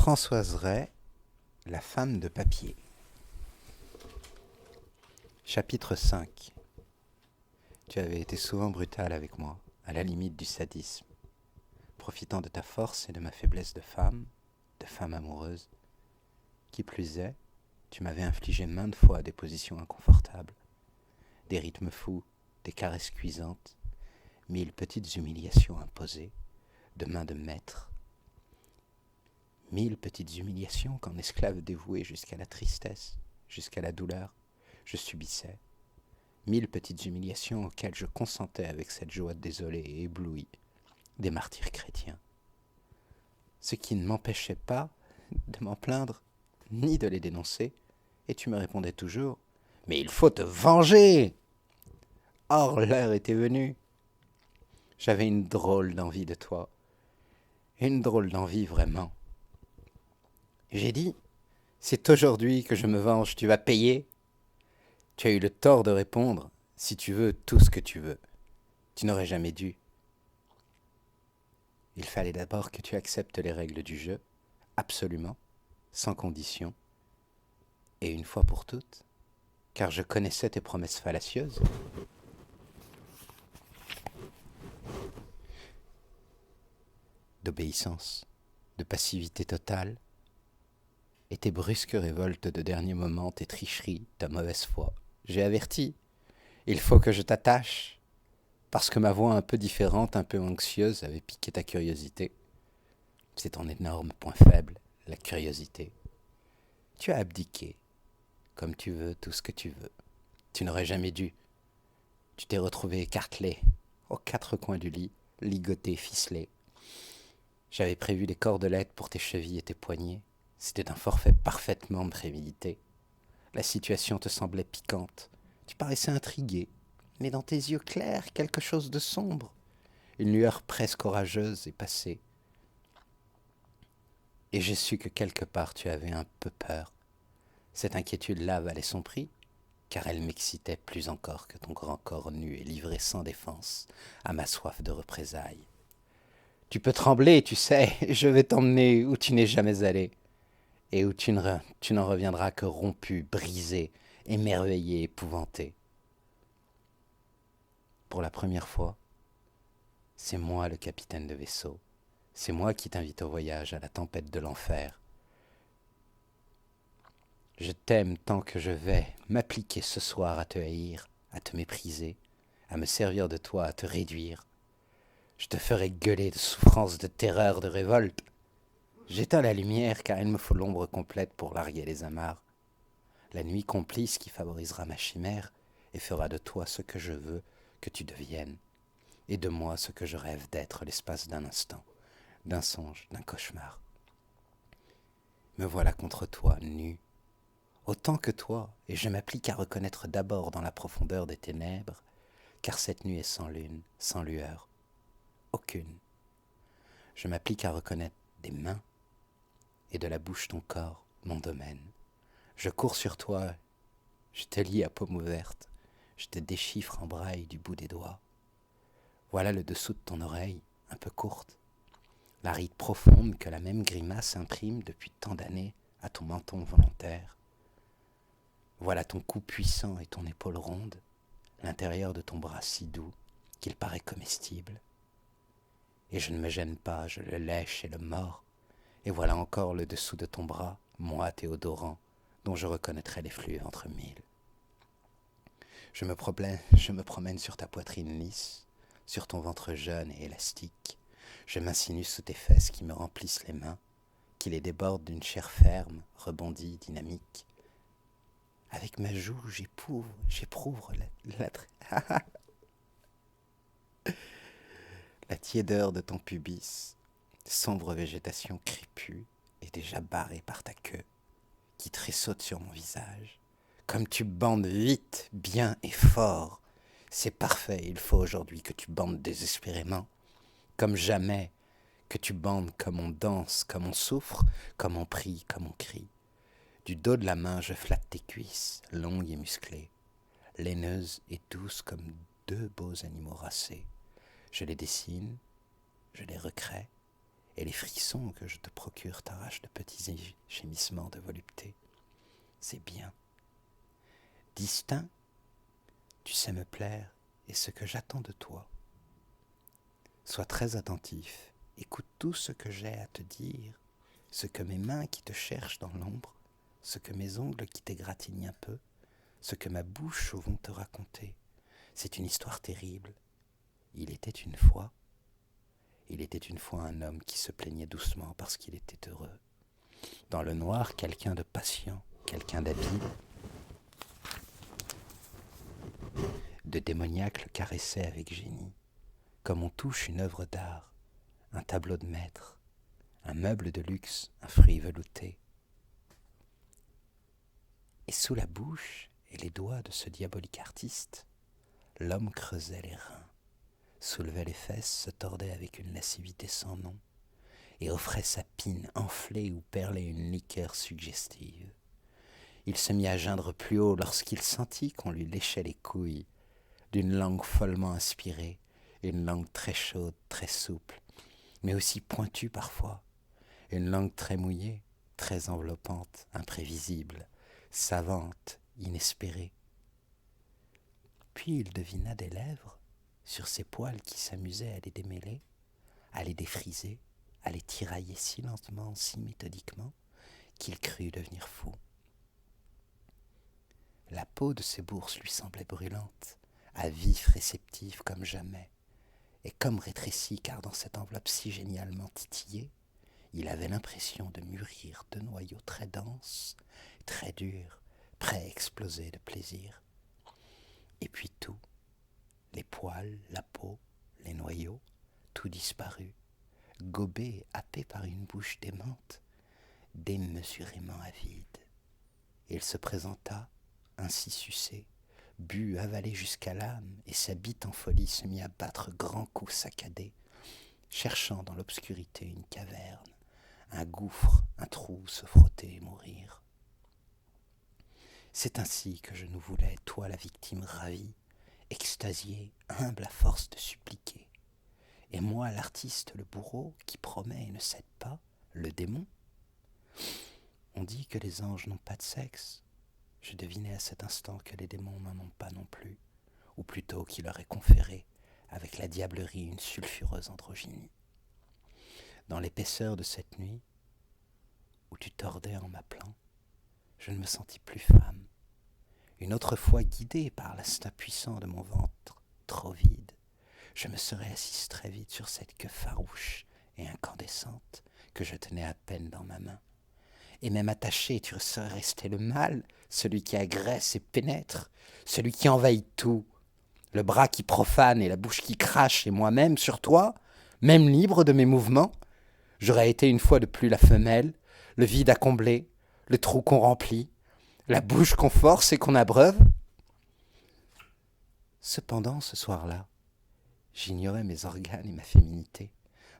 Françoise Ray, la femme de papier. Chapitre 5. Tu avais été souvent brutale avec moi, à la limite du sadisme, profitant de ta force et de ma faiblesse de femme amoureuse. Qui plus est, tu m'avais infligé maintes fois des positions inconfortables, des rythmes fous, des caresses cuisantes, 1000 petites humiliations imposées, de main de maître. 1000 petites humiliations qu'en esclave dévoué jusqu'à la tristesse, jusqu'à la douleur, je subissais. 1000 petites humiliations auxquelles je consentais avec cette joie désolée et éblouie des martyrs chrétiens. Ce qui ne m'empêchait pas de m'en plaindre, ni de les dénoncer, et tu me répondais toujours « Mais il faut te venger !» Or, l'heure était venue. J'avais une drôle d'envie de toi, une drôle d'envie vraiment. J'ai dit « C'est aujourd'hui que je me venge, tu vas payer !» Tu as eu le tort de répondre « Si tu veux tout ce que tu veux ». Tu n'aurais jamais dû. Il fallait d'abord que tu acceptes les règles du jeu, absolument, sans condition, et une fois pour toutes, car je connaissais tes promesses fallacieuses. D'obéissance, de passivité totale, et tes brusques révoltes de dernier moment, tes tricheries, ta mauvaise foi. J'ai averti, il faut que je t'attache, parce que ma voix un peu différente, un peu anxieuse, avait piqué ta curiosité. C'est ton énorme point faible, la curiosité. Tu as abdiqué, comme tu veux, tout ce que tu veux. Tu n'aurais jamais dû. Tu t'es retrouvé écartelé, aux quatre coins du lit, ligoté, ficelé. J'avais prévu des cordelettes pour tes chevilles et tes poignets. C'était un forfait parfaitement prémédité. La situation te semblait piquante. Tu paraissais intrigué, mais dans tes yeux clairs, quelque chose de sombre. Une lueur presque orageuse est passée. Et j'ai su que quelque part tu avais un peu peur. Cette inquiétude-là valait son prix, car elle m'excitait plus encore que ton grand corps nu et livré sans défense à ma soif de représailles. Tu peux trembler, tu sais, je vais t'emmener où tu n'es jamais allé, et où tu n'en reviendras que rompu, brisé, émerveillé, épouvanté. Pour la première fois, c'est moi le capitaine de vaisseau, c'est moi qui t'invite au voyage, à la tempête de l'enfer. Je t'aime tant que je vais m'appliquer ce soir à te haïr, à te mépriser, à me servir de toi, à te réduire. Je te ferai gueuler de souffrance, de terreur, de révolte. J'éteins la lumière car il me faut l'ombre complète pour larguer les amarres. La nuit complice qui favorisera ma chimère et fera de toi ce que je veux que tu deviennes, et de moi ce que je rêve d'être l'espace d'un instant, d'un songe, d'un cauchemar. Me voilà contre toi, nu, autant que toi, et je m'applique à reconnaître d'abord dans la profondeur des ténèbres, car cette nuit est sans lune, sans lueur, aucune. Je m'applique à reconnaître des mains, et de la bouche ton corps, mon domaine. Je cours sur toi, je te lie à paume ouverte, je te déchiffre en braille du bout des doigts. Voilà le dessous de ton oreille, un peu courte, la ride profonde que la même grimace imprime depuis tant d'années à ton menton volontaire. Voilà ton cou puissant et ton épaule ronde, l'intérieur de ton bras si doux qu'il paraît comestible. Et je ne me gêne pas, je le lèche et le mords. Et voilà encore le dessous de ton bras, moite et odorant, dont je reconnaîtrai les flux entre mille. Je me promène sur ta poitrine lisse, sur ton ventre jeune et élastique. Je m'insinue sous tes fesses qui me remplissent les mains, qui les débordent d'une chair ferme, rebondie, dynamique. Avec ma joue, j'éprouve la tiédeur de ton pubis, sombre végétation crépue et déjà barrée par ta queue, qui tressaute sur mon visage. Comme tu bandes vite, bien et fort. C'est parfait, il faut aujourd'hui que tu bandes désespérément. Comme jamais, que tu bandes comme on danse, comme on souffre, comme on prie, comme on crie. Du dos de la main, je flatte tes cuisses, longues et musclées, laineuses et douces comme deux beaux animaux racés. Je les dessine, je les recrée, et les frissons que je te procure t'arrachent de petits gémissements de volupté. C'est bien. Distinct, tu sais me plaire, et ce que j'attends de toi. Sois très attentif, écoute tout ce que j'ai à te dire, ce que mes mains qui te cherchent dans l'ombre, ce que mes ongles qui t'égratignent un peu, ce que ma bouche vont te raconter. C'est une histoire terrible. Il était une fois un homme qui se plaignait doucement parce qu'il était heureux. Dans le noir, quelqu'un de patient, quelqu'un d'habile, de démoniaque le caressait avec génie, comme on touche une œuvre d'art, un tableau de maître, un meuble de luxe, un fruit velouté. Et sous la bouche et les doigts de ce diabolique artiste, l'homme creusait les reins, soulevait les fesses, se tordait avec une lascivité sans nom, et offrait sa pine enflée où perlait une liqueur suggestive. Il se mit à geindre plus haut lorsqu'il sentit qu'on lui léchait les couilles, d'une langue follement inspirée, une langue très chaude, très souple, mais aussi pointue parfois, une langue très mouillée, très enveloppante, imprévisible, savante, inespérée. Puis il devina des lèvres sur ses poils qui s'amusaient à les démêler, à les défriser, à les tirailler si lentement, si méthodiquement, qu'il crut devenir fou. La peau de ses bourses lui semblait brûlante, à vif réceptif comme jamais, et comme rétrécie car dans cette enveloppe si génialement titillée, il avait l'impression de mûrir deux noyaux très denses, très durs, prêts à exploser de plaisir. Et puis tout, les poils, la peau, les noyaux, tout disparut, gobé, happé par une bouche démente, démesurément avide. Il se présenta, ainsi sucé, but, avalé jusqu'à l'âme, et sa bite en folie se mit à battre grands coups saccadés, cherchant dans l'obscurité une caverne, un gouffre, un trou, se frotter et mourir. C'est ainsi que je nous voulais, toi la victime ravie, extasiée, humble à force de suppliquer, et moi l'artiste, le bourreau, qui promet et ne cède pas, le démon. On dit que les anges n'ont pas de sexe. Je devinais à cet instant que les démons n'en ont pas non plus, ou plutôt qu'il leur est conféré, avec la diablerie, une sulfureuse androgynie. Dans l'épaisseur de cette nuit, où tu tordais en m'appelant, je ne me sentis plus femme. Une autre fois guidée par l'instinct puissant de mon ventre, trop vide, je me serais assise très vite sur cette queue farouche et incandescente que je tenais à peine dans ma main. Et même attaché, tu serais resté le mal, celui qui agresse et pénètre, celui qui envahit tout, le bras qui profane et la bouche qui crache, et moi-même sur toi, même libre de mes mouvements, j'aurais été une fois de plus la femelle, le vide à combler, le trou qu'on remplit, la bouche qu'on force et qu'on abreuve. Cependant, ce soir-là, j'ignorais mes organes et ma féminité.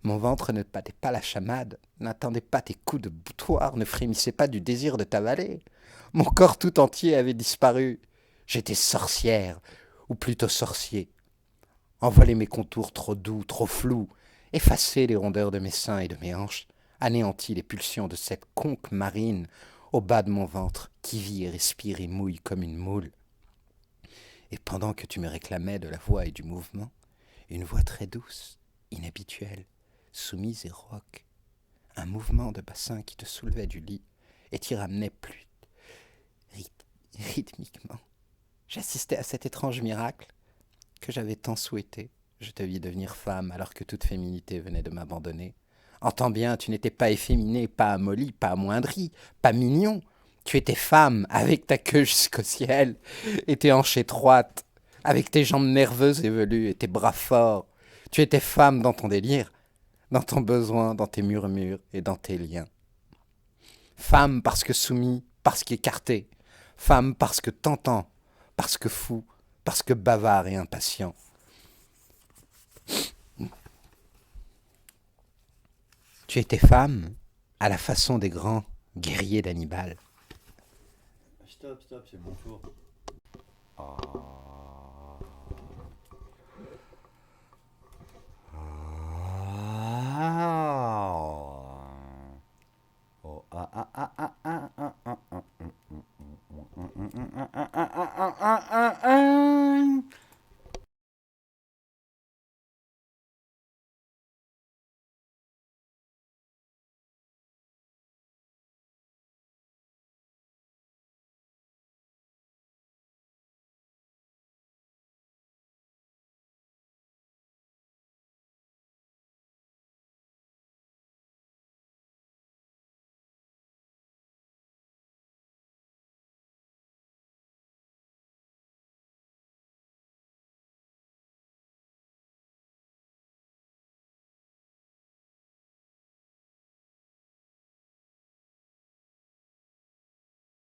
Mon ventre ne battait pas la chamade, n'attendait pas tes coups de boutoir, ne frémissait pas du désir de t'avaler. Mon corps tout entier avait disparu. J'étais sorcière, ou plutôt sorcier. Envoler mes contours trop doux, trop flous, effacer les rondeurs de mes seins et de mes hanches, anéanti les pulsions de cette conque marine au bas de mon ventre, qui vit et respire et mouille comme une moule. Et pendant que tu me réclamais de la voix et du mouvement, une voix très douce, inhabituelle, soumise et rauque, un mouvement de bassin qui te soulevait du lit et t'y ramenait plus rythmiquement. J'assistais à cet étrange miracle que j'avais tant souhaité. Je te vis devenir femme alors que toute féminité venait de m'abandonner. Entends bien, tu n'étais pas efféminé, pas amolli, pas amoindri, pas mignon. Tu étais femme, avec ta queue jusqu'au ciel, et tes hanches étroites, avec tes jambes nerveuses et velues, et tes bras forts. Tu étais femme dans ton délire, dans ton besoin, dans tes murmures et dans tes liens. Femme parce que soumis, parce qu'écarté. Femme parce que tentant, parce que fou, parce que bavard et impatient. Tu étais femme à la façon des grands guerriers d'Hannibal. Stop, c'est mon tour.